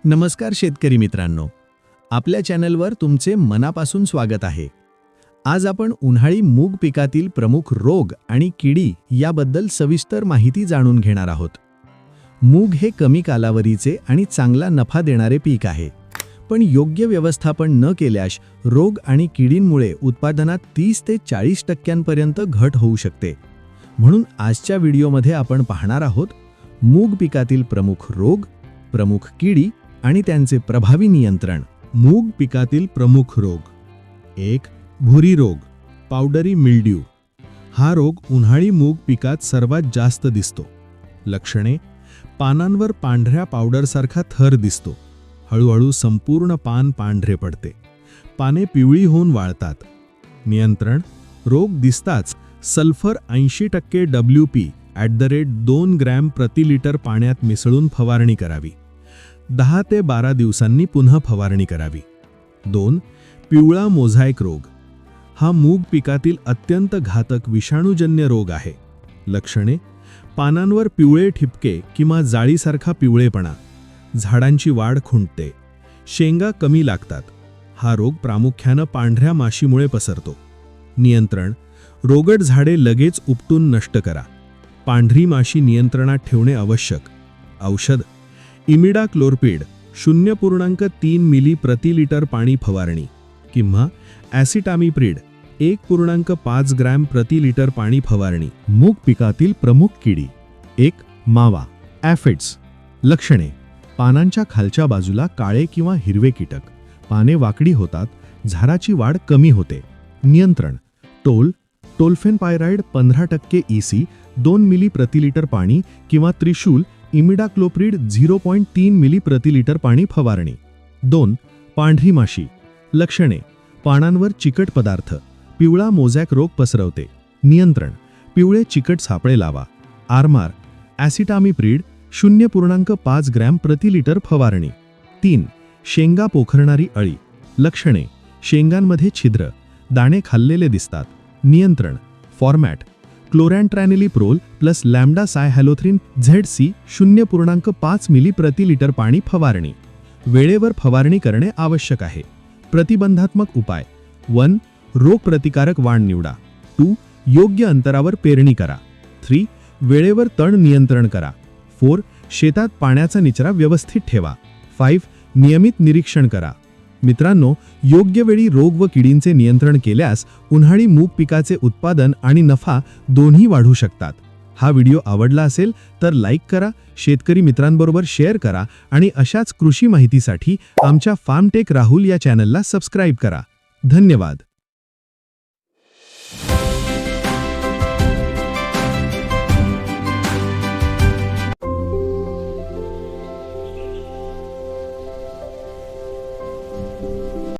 नमस्कार शेतकरी मित्रांनो, आपल्या चॅनलवर तुमचे मनापासून स्वागत आहे। आज आपण उन्हाळी मूग पिकातील प्रमुख रोग आणि किडी याबद्दल सविस्तर माहिती जाणून घेणार आहोत। मूग हे कमी कालावधीचे आणि चांगला नफा देणारे पीक आहे, पण योग्य व्यवस्थापन न केल्यास रोग आणि किडींमुळे उत्पादनात 30 ते 40% पर्यंत घट होऊ शकते। म्हणून आजच्या व्हिडिओमध्ये आपण पाहणार आहोत मूग पिकातील प्रमुख रोग, प्रमुख किडी आणि त्यांचे प्रभावी नियंत्रण। मूग पिकातील प्रमुख रोग। 1. भुरी रोग, पावडरी मिल्ड्यू। हा रोग उन्हाळी मूग पिकात सर्वात जास्त दिसतो। लक्षणे: पानांवर पांढऱ्या पावडरसारखा थर दिसतो। हळूहळू संपूर्ण पान पांढरे पडते। पाने पिवळी होऊन वाळतात। नियंत्रण: रोग दिसताच सल्फर 80% WP@2 ग्रॅम प्रति लिटर पाण्यात मिसळून फवारणी करावी। 10 ते 12 दिवसांनी पुन्हा फवारणी करावी। 2. पिवळा मोझॅक रोग। हा मूग पिकातील अत्यंत घातक विषाणूजन्य रोग आहे। लक्षणे: पानांवर पिवळे ठिपके किंवा जाळीसारखा पिवळेपणा। झाडांची वाढ खुंटते। शेंगा कमी लागतात। हा रोग प्रामुख्याने पांढऱ्या माशीमुळे पसरतो। नियंत्रण: रोगट झाडे लगेच उपटून नष्ट करा। पांढरी माशी नियंत्रणात ठेवणे आवश्यक। औषध: इमिडाक्लोप्रिड 0.3 मिली प्रति लिटर पाणी फवारणी किंवा ॲसिटामिप्रिड 1.5 ग्रॅम प्रति लिटर पाणी फवारणी। मूग पिकातील प्रमुख किडी। 1. मावा ॲफिड्स। लक्षणे: पानांच्या खालच्या बाजूला काळे किंवा हिरवे कीटक। पाने वाकडी होतात। झाडाची वाढ कमी होते। नियंत्रण: टोल्फेनपायराइड 15% EC 2 मिली प्रति लिटर पाणी किंवा त्रिशूल इमिडाक्लोप्रिड 0.3 मिली प्रति लिटर पाणी फवारणी। 2. पांढरी माशी। लक्षणे: पानांवर चिकट पदार्थ, पिवळा मोझॅक रोग पसरवते। नियंत्रण: पिवळे चिकट सापळे लावा। आरमार ॲसिटामिप्रिड 0.5 ग्रॅम प्रति लिटर फवारणी। 3. शेंगा पोखरणारी अळी। लक्षणे: शेंगांमध्ये छिद्र, दाणे खाल्लेले दिसतात। नियंत्रण: फॉर्मॅट chlorantraniliprole plus lambda cyhalothrin ZC 0.5 मिली प्रति लिटर पाणी फवारणी। वेळेवर फवारणी करणे आवश्यक आहे। प्रतिबंधात्मक उपाय: 1. रोग प्रतिकारक वाण निवडा। 2. योग्य अंतरावर पेरणी करा। 3. वेळेवर तण नियंत्रण करा। 4. शेतात पाण्याचा निचरा व्यवस्थित ठेवा। 5. नियमित निरीक्षण करा। मित्रांनो, योग्य वेळी रोग व किडींचे नियंत्रण केल्यास उन्हाळी मूग पिकाचे उत्पादन आणि नफा दोन्ही वाढू शकतात। हा व्हिडिओ आवडला असेल तर लाईक करा, शेतकरी मित्रांबरोबर शेअर करा आणि अशाच कृषी माहितीसाठी आमच्या फार्मटेक राहुल या चॅनलला सबस्क्राईब करा। धन्यवाद।